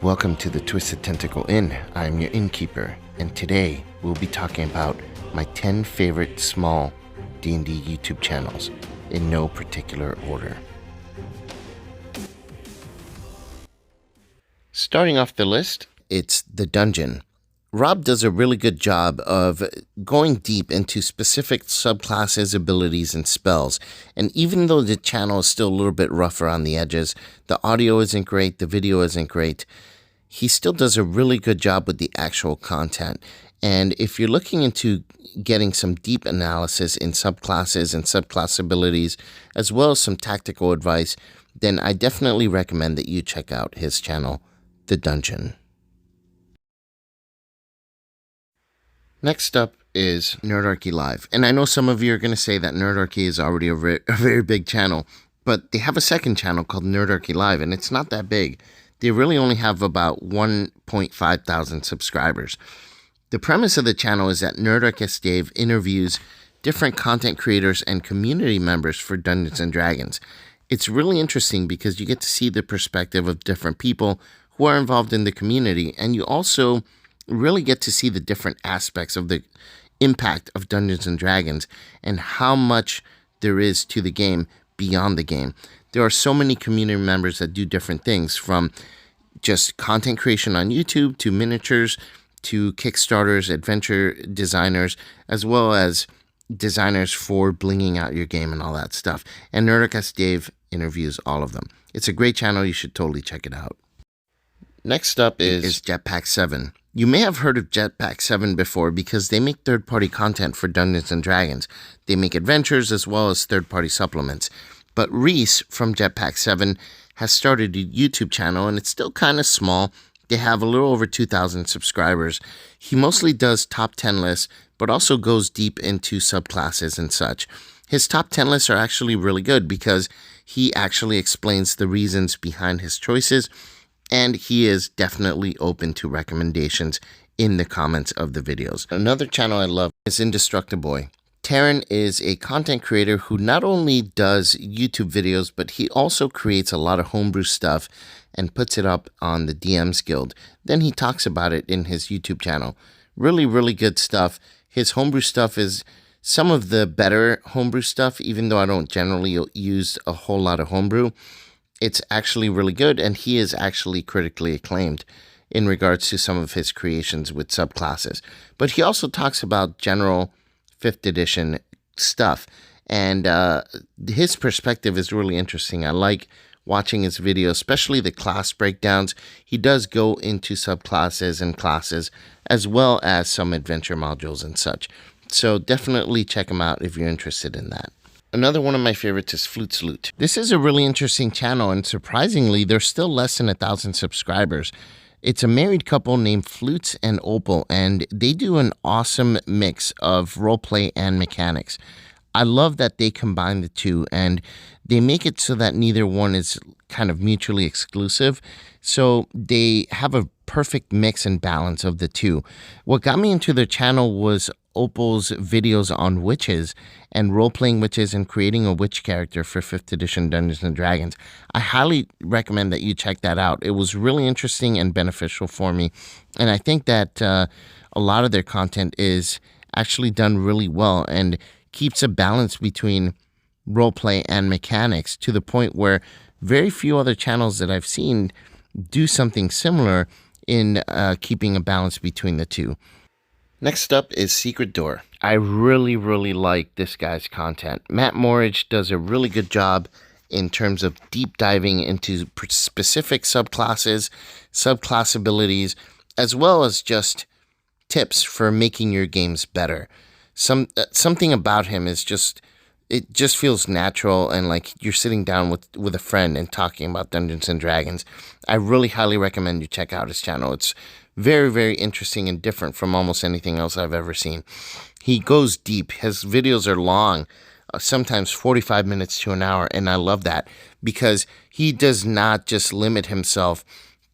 Welcome to the Twisted Tentacle Inn. I'm your innkeeper, and today we'll be talking about my 10 favorite small D&D YouTube channels in no particular order. Starting off the list, it's The Dungeon. Rob does a really good job of going deep into specific subclasses, abilities, and spells. And even though the channel is still a little bit rough around the edges, the audio isn't great, the video isn't great, he still does a really good job with the actual content. And if you're looking into getting some deep analysis in subclasses and subclass abilities, as well as some tactical advice, then I definitely recommend that you check out his channel, The Dungeon. Next up is Nerdarchy Live. And I know some of you are going to say that Nerdarchy is already a very big channel, but they have a second channel called Nerdarchy Live, and it's not that big. They really only have about 1.5 thousand subscribers. The premise of the channel is that Nerdarchy Dave interviews different content creators and community members for Dungeons & Dragons. It's really interesting because you get to see the perspective of different people who are involved in the community, and you also really get to see the different aspects of the impact of Dungeons & Dragons and how much there is to the game beyond the game. There are so many community members that do different things, from just content creation on YouTube to miniatures to Kickstarters, adventure designers, as well as designers for blinging out your game and all that stuff. And Nerdarchy Dave interviews all of them. It's a great channel. You should totally check it out. Next up is Jetpack 7. You may have heard of Jetpack 7 before because they make third-party content for Dungeons & Dragons. They make adventures as well as third-party supplements. But Reese from Jetpack 7 has started a YouTube channel, and it's still kind of small. They have a little over 2,000 subscribers. He mostly does top 10 lists, but also goes deep into subclasses and such. His top 10 lists are actually really good because he actually explains the reasons behind his choices, and he is definitely open to recommendations in the comments of the videos. Another channel I love is Indestructible. Taryn is a content creator who not only does YouTube videos, but he also creates a lot of homebrew stuff and puts it up on the DMs Guild. Then he talks about it in his YouTube channel. Really good stuff. His homebrew stuff is some of the better homebrew stuff, even though I don't generally use a whole lot of homebrew. It's actually really good, and he is actually critically acclaimed in regards to some of his creations with subclasses. But he also talks about general 5th edition stuff, and his perspective is really interesting. I like watching his videos, especially the class breakdowns. He does go into subclasses and classes, as well as some adventure modules and such. So definitely check him out if you're interested in that. Another one of my favorites is Flute Loot. This is a really interesting channel, and surprisingly, there's still less than 1,000 subscribers. It's a married couple named Flutes and Opal, and they do an awesome mix of roleplay and mechanics. I love that they combine the two, and they make it so that neither one is kind of mutually exclusive. So they have a perfect mix and balance of the two. What got me into their channel was Opal's videos on witches and role-playing witches and creating a witch character for 5th edition Dungeons & Dragons. I highly recommend that you check that out. It was really interesting and beneficial for me, and I think that a lot of their content is actually done really well and keeps a balance between roleplay and mechanics, to the point where very few other channels that I've seen do something similar in keeping a balance between the two. Next up is Secret Door. I really like this guy's content. Matt Morridge does a really good job in terms of deep diving into specific subclasses, subclass abilities, as well as just tips for making your games better. Something about him is it just feels natural, and like you're sitting down with a friend and talking about Dungeons & Dragons. I really highly recommend you check out his channel. It's very interesting and different from almost anything else I've ever seen. He goes deep. His videos are long, sometimes 45 minutes to an hour, and I love that because he does not just limit himself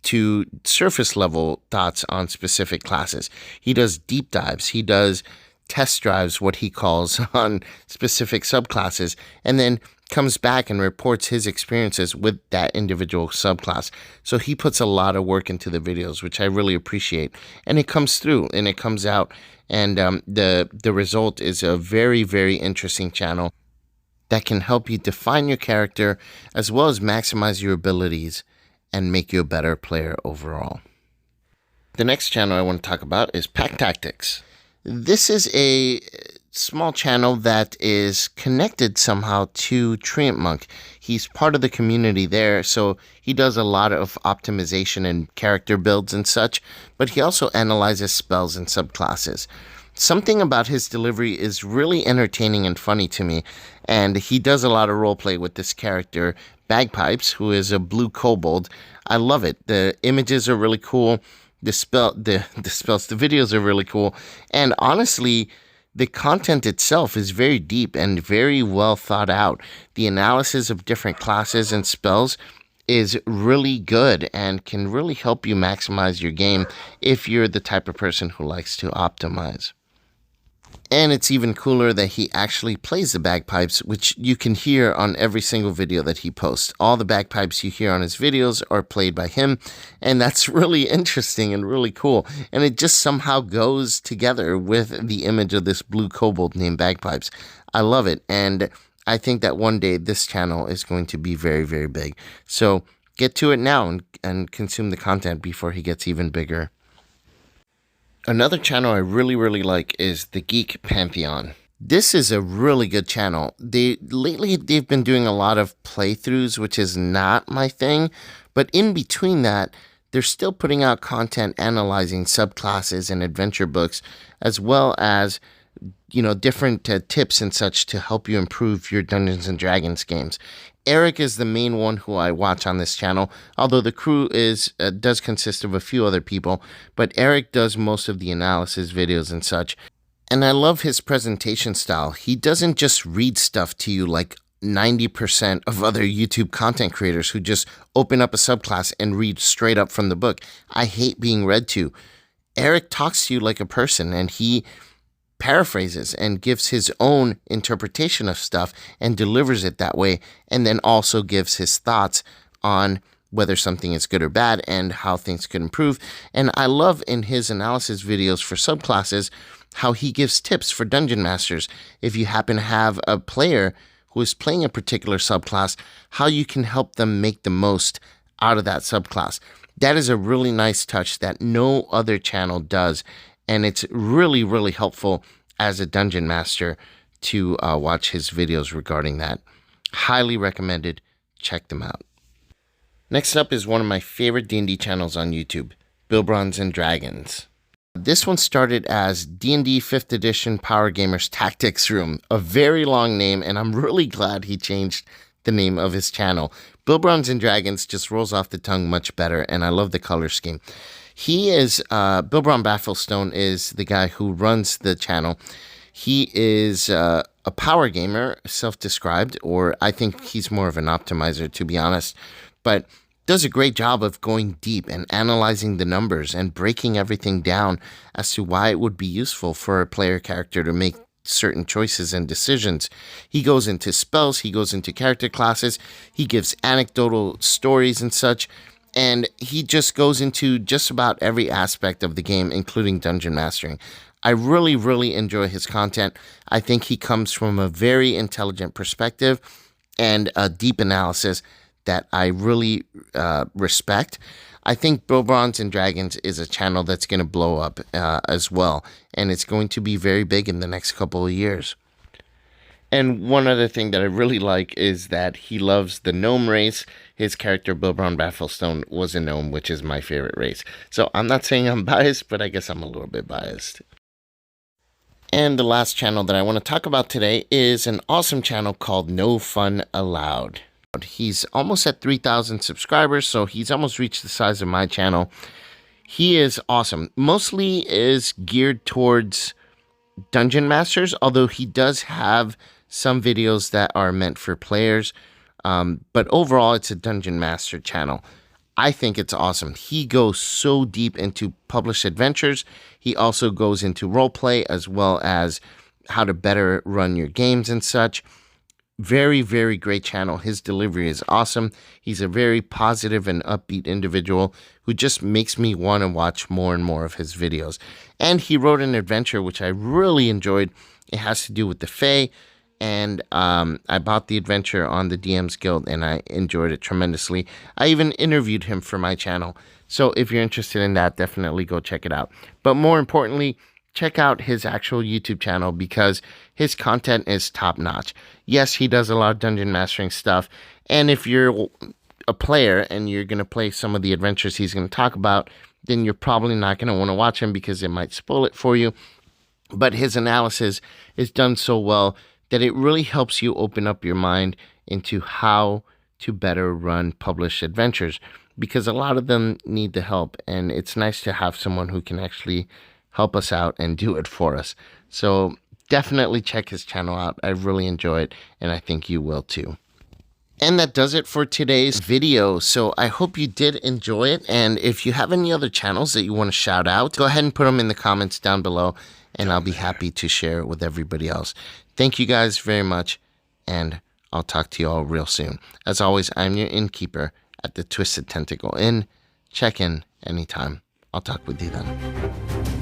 to surface level thoughts on specific classes. He does deep dives. He does test drives, what he calls, on specific subclasses, and then comes back and reports his experiences with that individual subclass. So he puts a lot of work into the videos, which I really appreciate. And it comes through and it comes out. And the result is a very, very interesting channel that can help you define your character as well as maximize your abilities and make you a better player overall. The next channel I want to talk about is Pack Tactics. This is a small channel that is connected somehow to Treant Monk. He's part of the community there, so he does a lot of optimization and character builds and such, but he also analyzes spells and subclasses. Something about his delivery is really entertaining and funny to me, and he does a lot of roleplay with this character, Bagpipes, who is a blue kobold. I love it. The images are really cool. The videos are really cool. And honestly, the content itself is very deep and very well thought out. The analysis of different classes and spells is really good and can really help you maximize your game if you're the type of person who likes to optimize. And it's even cooler that he actually plays the bagpipes, which you can hear on every single video that he posts. All the bagpipes you hear on his videos are played by him, and that's really interesting and really cool. And it just somehow goes together with the image of this blue kobold named Bagpipes. I love it, and I think that one day this channel is going to be very, very big. So get to it now and consume the content before he gets even bigger. Another channel I really, really like is the Geek Pantheon. This is a really good channel. Lately they've been doing a lot of playthroughs, which is not my thing, but in between that, they're still putting out content analyzing subclasses and adventure books, as well as, you know, different tips and such to help you improve your Dungeons and Dragons games. Eric is the main one who I watch on this channel, although the crew does consist of a few other people, but Eric does most of the analysis videos and such. And I love his presentation style. He doesn't just read stuff to you like 90% of other YouTube content creators who just open up a subclass and read straight up from the book. I hate being read to. Eric talks to you like a person, and he paraphrases and gives his own interpretation of stuff and delivers it that way, and then also gives his thoughts on whether something is good or bad and how things could improve. And I love in his analysis videos for subclasses how he gives tips for dungeon masters. If you happen to have a player who is playing a particular subclass, how you can help them make the most out of that subclass. That is a really nice touch that no other channel does. And it's really, really helpful as a dungeon master to watch his videos regarding that. Highly recommended. Check them out. Next up is one of my favorite D&D channels on YouTube, Bilbrons and Dragons. This one started as D&D 5th Edition Power Gamers Tactics Room, a very long name, and I'm really glad he changed the name of his channel. Bilbrons and Dragons just rolls off the tongue much better, and I love the color scheme. He is, Bilbron Bafflestone is the guy who runs the channel. He is a power gamer, self-described, or I think he's more of an optimizer, to be honest, but does a great job of going deep and analyzing the numbers and breaking everything down as to why it would be useful for a player character to make certain choices and decisions. He goes into spells, he goes into character classes, he gives anecdotal stories and such, and he just goes into just about every aspect of the game, including dungeon mastering. I really, really enjoy his content. I think he comes from a very intelligent perspective and a deep analysis that I really respect. I think Bilbrons and Dragons is a channel that's going to blow up as well, and it's going to be very big in the next couple of years. And one other thing that I really like is that he loves the gnome race. His character, Bilbron Bafflestone, was a gnome, which is my favorite race. So I'm not saying I'm biased, but I guess I'm a little bit biased. And the last channel that I want to talk about today is an awesome channel called No Fun Allowed. He's almost at 3,000 subscribers, so he's almost reached the size of my channel. He is awesome. Mostly is geared towards dungeon masters, although he does have some videos that are meant for players. But overall, it's a dungeon master channel. I think it's awesome. He goes so deep into published adventures. He also goes into roleplay as well as how to better run your games and such. Very, very great channel. His delivery is awesome. He's a very positive and upbeat individual who just makes me want to watch more and more of his videos. And he wrote an adventure which I really enjoyed. It has to do with the Fae. And I bought the adventure on the DMs Guild and I enjoyed it tremendously. I even interviewed him for my channel. So if you're interested in that, definitely go check it out. But more importantly, check out his actual YouTube channel because his content is top notch. Yes, he does a lot of dungeon mastering stuff. And if you're a player and you're going to play some of the adventures he's going to talk about, then you're probably not going to want to watch him because it might spoil it for you. But his analysis is done so well that it really helps you open up your mind into how to better run published adventures, because a lot of them need the help, and it's nice to have someone who can actually help us out and do it for us. So definitely check his channel out. I really enjoy it, and I think you will too. And that does it for today's video. So I hope you did enjoy it. And if you have any other channels that you want to shout out, go ahead and put them in the comments down below, and I'll be happy to share it with everybody else. Thank you guys very much, and I'll talk to you all real soon. As always, I'm your innkeeper at the Twisted Tentacle Inn. Check in anytime. I'll talk with you then.